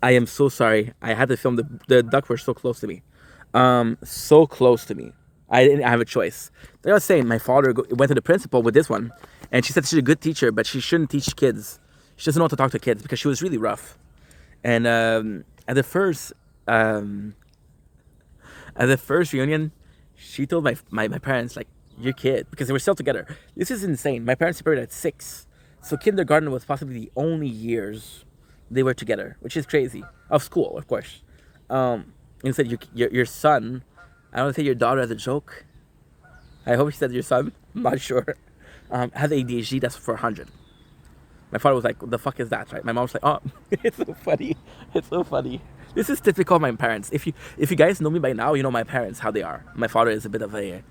I am so sorry. I had to film the duck were so close to me. So close to me. I didn't have a choice. Like I was saying, my father went to the principal with this one, and she said she's a good teacher, but she shouldn't teach kids. She doesn't know how to talk to kids because she was really rough. And at the um, first reunion, she told my parents like, "Your kid," because they were still together. This is insane. My parents separated at 6, so kindergarten was possibly the only years they were together, which is crazy. Of school, of course. And said your son. I don't want to say your daughter as a joke. I hope she said your son. I'm not sure. Has ADHD. That's for 100. My father was like, "What the fuck is that?" Right? My mom was like, "Oh, it's so funny. It's so funny." This is typical of my parents. If you guys know me by now, you know my parents how they are. My father is a bit of a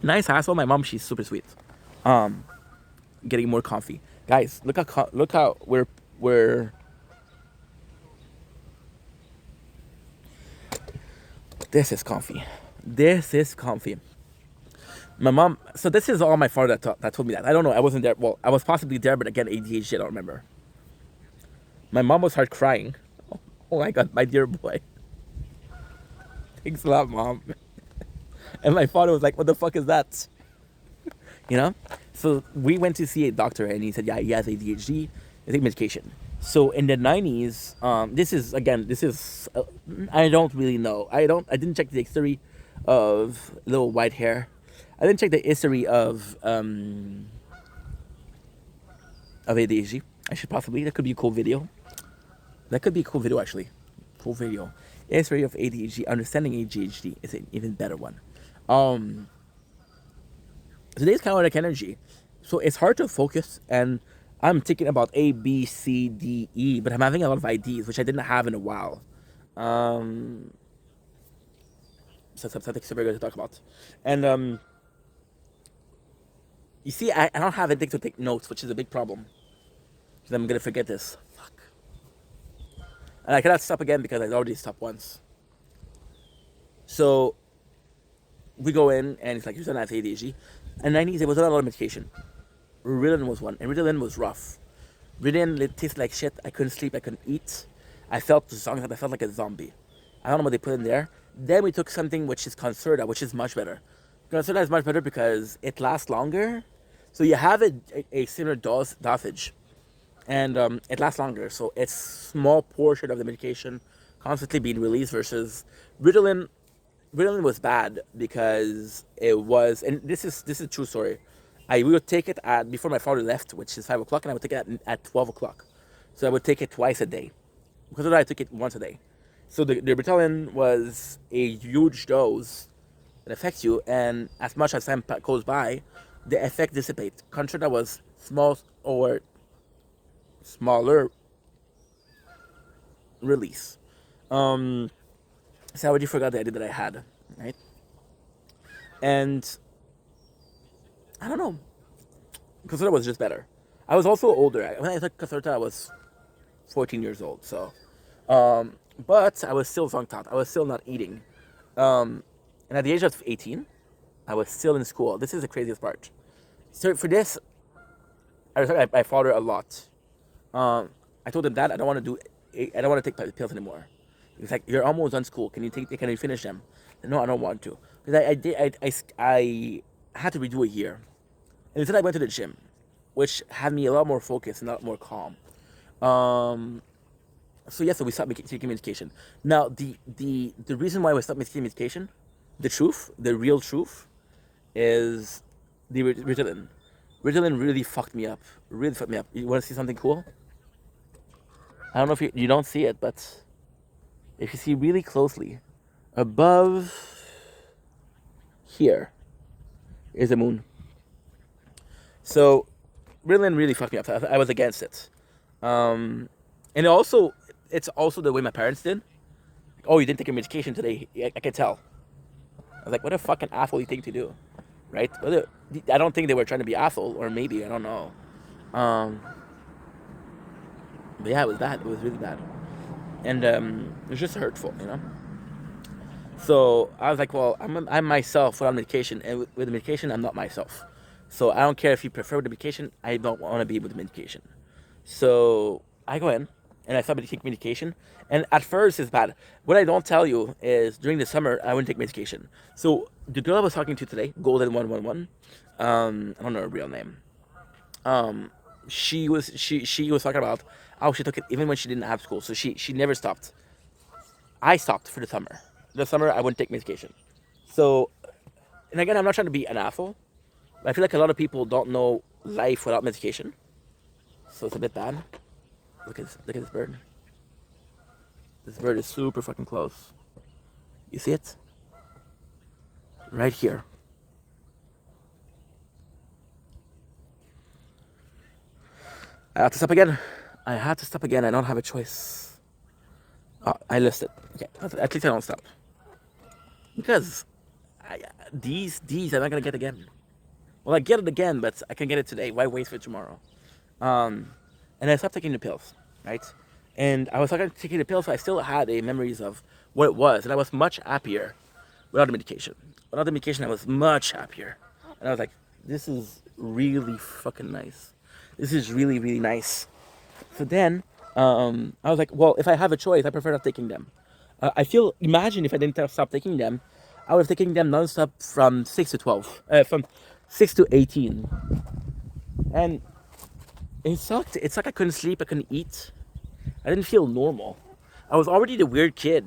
nice asshole. My mom, she's super sweet. Um, Getting more comfy. Guys, look how we're. This is comfy. This is comfy. My mom. So this is all my father that told me that. I don't know. I wasn't there. Well, I was possibly there, but again, ADHD. I don't remember. My mom was hard crying. Oh my god, my dear boy. Thanks a lot, mom. And my father was like, "What the fuck is that?" You know. So we went to see a doctor, and he said, "Yeah, he has ADHD. I take medication." So in the 90s, this is I don't really know. I didn't check the history of little white hair. I didn't check the history of ADHD. I should possibly. That could be a cool video. That could be a cool video actually. Cool video. History of ADHD. Understanding ADHD is an even better one. Um, Today's kind of like energy, so it's hard to focus. And I'm thinking about A, B, C, D, E, but I'm having a lot of IDs, which I didn't have in a while. Um, so something super good to talk about. And you see, I don't have anything to take notes, which is a big problem because I'm gonna forget this. Fuck. And I cannot stop again because I already stopped once. So we go in, and it's like, you're not ADHD. And 90s, there was not a lot of medication. Ritalin was one, and Ritalin was rough. Ritalin tasted like shit. I couldn't sleep. I couldn't eat. I felt I felt like a zombie. I don't know what they put in there. Then we took something which is Concerta, which is much better. Concerta is much better because it lasts longer. So you have a similar dosage, and it lasts longer. So it's small portion of the medication constantly being released versus Ritalin. Ritalin was bad because it was, and this is a true story. We would take it at before my father left, which is 5 o'clock, and I would take it at 12 o'clock. So I would take it twice a day. Because of that, I took it once a day. So the Ritalin was a huge dose that affects you, and as much as time goes by, the effect dissipates. Concerta was small or smaller release. Um, so I already forgot the idea that I had, right? And I don't know. Concerta was just better. I was also older. When I took Concerta, I was 14 years old. So, but I was still tongue taught. I was still not eating. And at the age of 18, I was still in school. This is the craziest part. So for this, I was talking to my father a lot. I told him that I don't want to take pills anymore. He's like, "You're almost done school. Can you finish them?" I said, "No, I don't want to." Because I had to redo a year. And instead I went to the gym, which had me a lot more focused and a lot more calm. Um, so yeah, so we stopped taking medication. Now the reason why we stopped taking medication, the real truth, is the Ritalin. Ritalin really fucked me up. Really fucked me up. You want to see something cool? I don't know if you don't see it, but if you see really closely, above here is the moon. So Ritalin really fucked me up. I was against it. Um, and also, it's also the way my parents did. Oh, you didn't take your medication today. I can tell. I was like, what a fucking asshole you think to do, right? I don't think they were trying to be asshole, or maybe I don't know. Um, but yeah, it was bad. It was really bad, and it was just hurtful, you know. So I was like, well, I'm myself without medication, and with the medication, I'm not myself. So I don't care if you prefer the medication. I don't want to be with the medication. So I go in, and I stopped taking medication. And at first, it's bad. What I don't tell you is during the summer, I wouldn't take medication. So the girl I was talking to today, Golden 111, I don't know her real name. Um, she was talking about how she took it even when she didn't have school. So she never stopped. I stopped for the summer. The summer I wouldn't take medication. So, and again, I'm not trying to be an asshole. But I feel like a lot of people don't know life without medication. So it's a bit bad. Look at this bird. This bird is super fucking close. You see it? Right here. I have to stop again. I had to stop again. I don't have a choice. I lost it. Okay, at least I don't stop. Because these I'm not gonna get again. Well, I get it again, but I can get it today. Why wait for tomorrow? Um, and I stopped taking the pills, right? And I was taking the pills, so I still had a memories of what it was, and I was much happier without the medication. Without the medication, I was much happier, and I was like, "This is really fucking nice. This is really really nice." So then, I was like, "Well, if I have a choice, I prefer not taking them." I feel. Imagine if I didn't stop taking them, I was taking them nonstop from 6 to 12, from 6 to 18, and it sucked. It's like I couldn't sleep, I couldn't eat. I didn't feel normal. I was already the weird kid.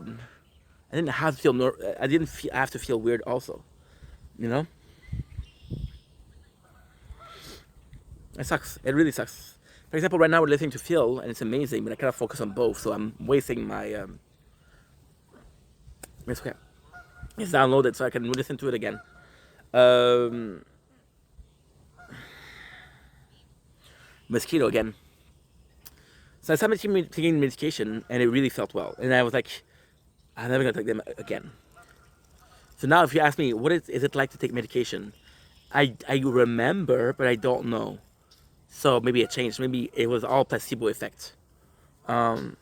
I didn't have to feel I didn't have to feel weird also. You know? It sucks. It really sucks. For example, right now we're listening to Phil, and it's amazing, but I cannot focus on both, so I'm wasting my. It's okay. It's downloaded, so I can listen to it again. Um, Mosquito again. So I started taking medication, and it really felt well. And I was like, I'm never gonna take them again. So now, if you ask me, what is it like to take medication? I remember, but I don't know. So maybe it changed. Maybe it was all placebo effect. Um,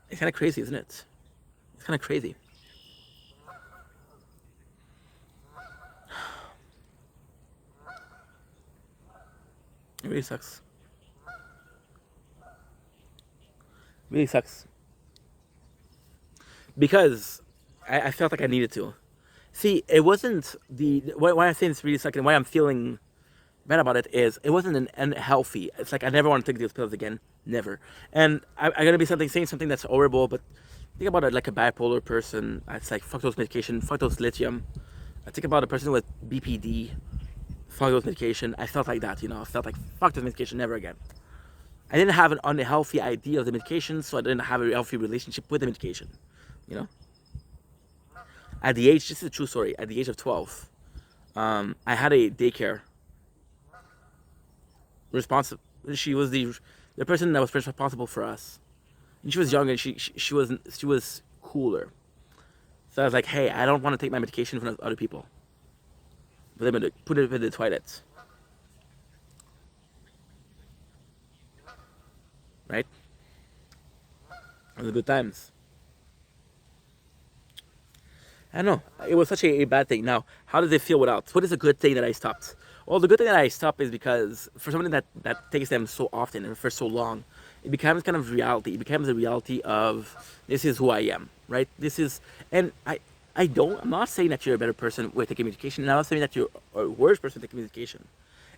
it's kind of crazy, isn't it? It's kind of crazy. It really sucks. Really sucks. Because I felt like I needed to. See, it wasn't why I'm saying it's really sucks and why I'm feeling bad about it is it wasn't an unhealthy. It's like I never want to take these pills again. Never. And I'm gonna be saying something that's horrible, but think about it like a bipolar person. It's like fuck those medication, fuck those lithium. I think about a person with BPD, fuck those medication. I felt like that, I felt like fuck this medication, never again. I didn't have an unhealthy idea of the medication, so I didn't have a healthy relationship with the medication. You know, at the age, this is a true story. At the age of 12, I had a daycare responsible. She was the person that was responsible for us. And she was young and she was cooler. So I was like, hey, I don't want to take my medication in front of other people. Put it in the toilet, right? It was good times. I don't know. It was such a bad thing. Now, how does it feel without? What is a good thing that I stopped? Well, the good thing that I stopped is because for somebody that takes them so often and for so long, it becomes kind of reality. It becomes a reality of this is who I am, right? This is, and I'm not saying that you're a better person with taking medication. And I'm not saying that you're a worse person taking medication.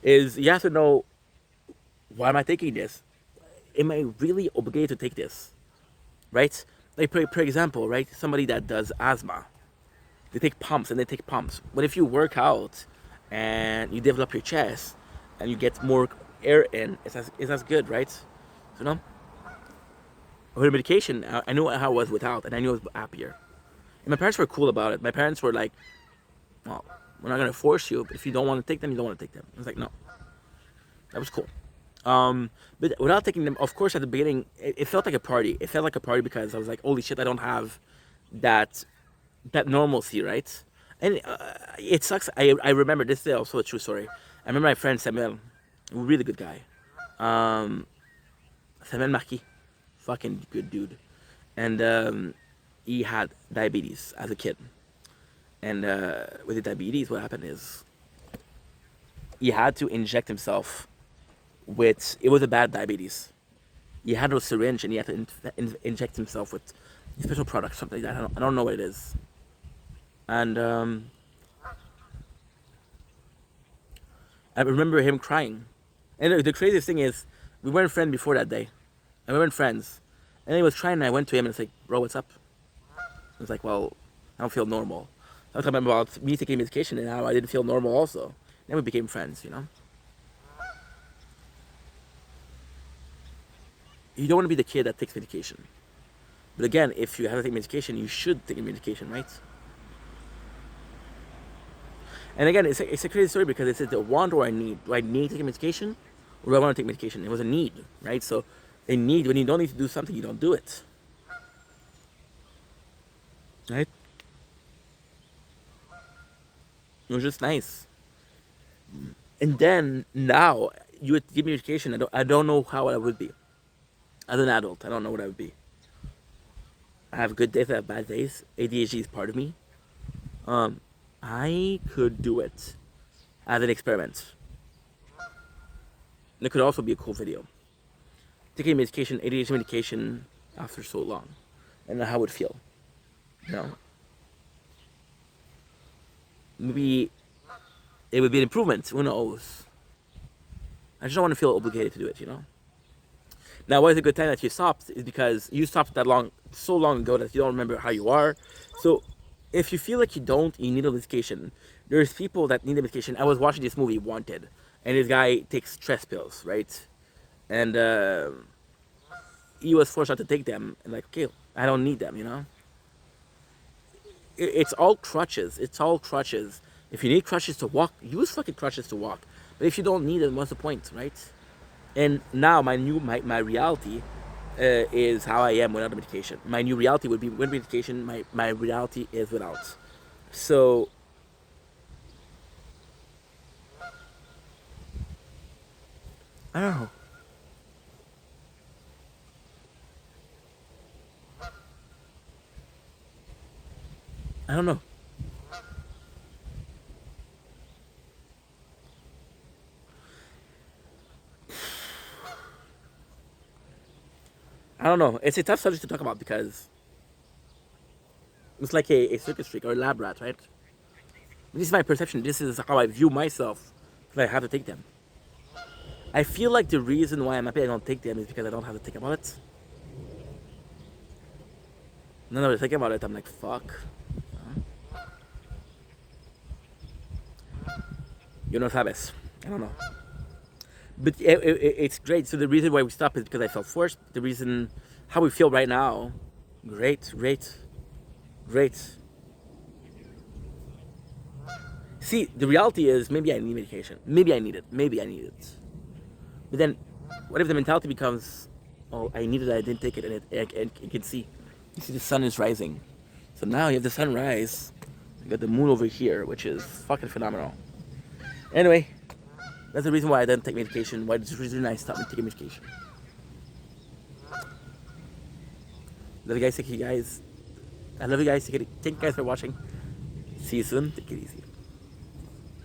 Is you have to know, why am I taking this? Am I really obligated to take this, right? Like for example, right? Somebody that does asthma, they take pumps and they take pumps. But if you work out and you develop your chest and you get more air in, it's as good, right? So, with medication, I knew how I was without, and I knew I was happier. And my parents were cool about it. My parents were like, "Well, we're not gonna force you, but if you don't want to take them, you don't want to take them." I was like, "No." That was cool. But without taking them, of course, at the beginning, it felt like a party. It felt like a party because I was like, "Holy shit, I don't have that that normalcy, right?" And it sucks. I remember this is also a true story. I remember my friend Samuel, a really good guy. Um, Samuel Marquis, fucking good dude, and he had diabetes as a kid. And with the diabetes, what happened is he had to inject himself with. It was a bad diabetes. he had no syringe and he had to inject himself with a special product, something like that. I don't know what it is. And I remember him crying. And the craziest thing is, we weren't friends before that day. And we weren't friends. And he was crying, and I went to him and was like, bro, what's up? I was like, well, I don't feel normal. I was talking about me taking medication and how I didn't feel normal also. Then we became friends, you know? You don't want to be the kid that takes medication. But again, if you have to take medication, you should take medication, right? And again, it's a crazy story because it's a want or a need. Do I need to take medication? Or do I want to take medication? It was a need, right? So a need, when you don't need to do something, you don't do it. Right? It was just nice. And then now you would give me medication. I don't know how I would be. As an adult, I don't know what I would be. I have good days, I have bad days. ADHD is part of me. I could do it as an experiment. And it could also be a cool video. Taking medication, ADHD medication, after so long, and how it would feel. You know, maybe it would be an improvement. Who knows? I just don't want to feel obligated to do it. You know. Now, what is a good time that you stopped is because you stopped so long ago that you don't remember how you are. So, if you feel like you need a medication. There's people that need a medication. I was watching this movie, Wanted, and this guy takes stress pills, right? And he was forced not to take them. And like, okay, I don't need them, you know. It's all crutches. It's all crutches. If you need crutches to walk, use fucking crutches to walk. But if you don't need them, what's the point, right? And now my reality is how I am without the medication. My new reality would be with medication. My reality is without. So I don't know. I don't know. I don't know. It's a tough subject to talk about because it's like a circus freak or a lab rat, right? This is my perception. This is how I view myself if I have to take them. I feel like the reason why I'm happy I don't take them is because I don't have to think about it. Now that I think about it, I'm like, fuck. You know, sabes. I don't know. But it's great. So the reason why we stopped is because I felt forced. The reason how we feel right now, great. See, the reality is maybe I need medication. Maybe I need it. But then, what if the mentality becomes, oh, I needed it, I didn't take it, and you can see. You see the sun is rising. So now you have the sunrise. You got the moon over here, which is fucking phenomenal. Anyway, that's the reason why I didn't take medication. Why the reason I stopped taking medication. Love you guys. Thank you guys. I love you guys. Thank you guys for watching. See you soon. Take it easy.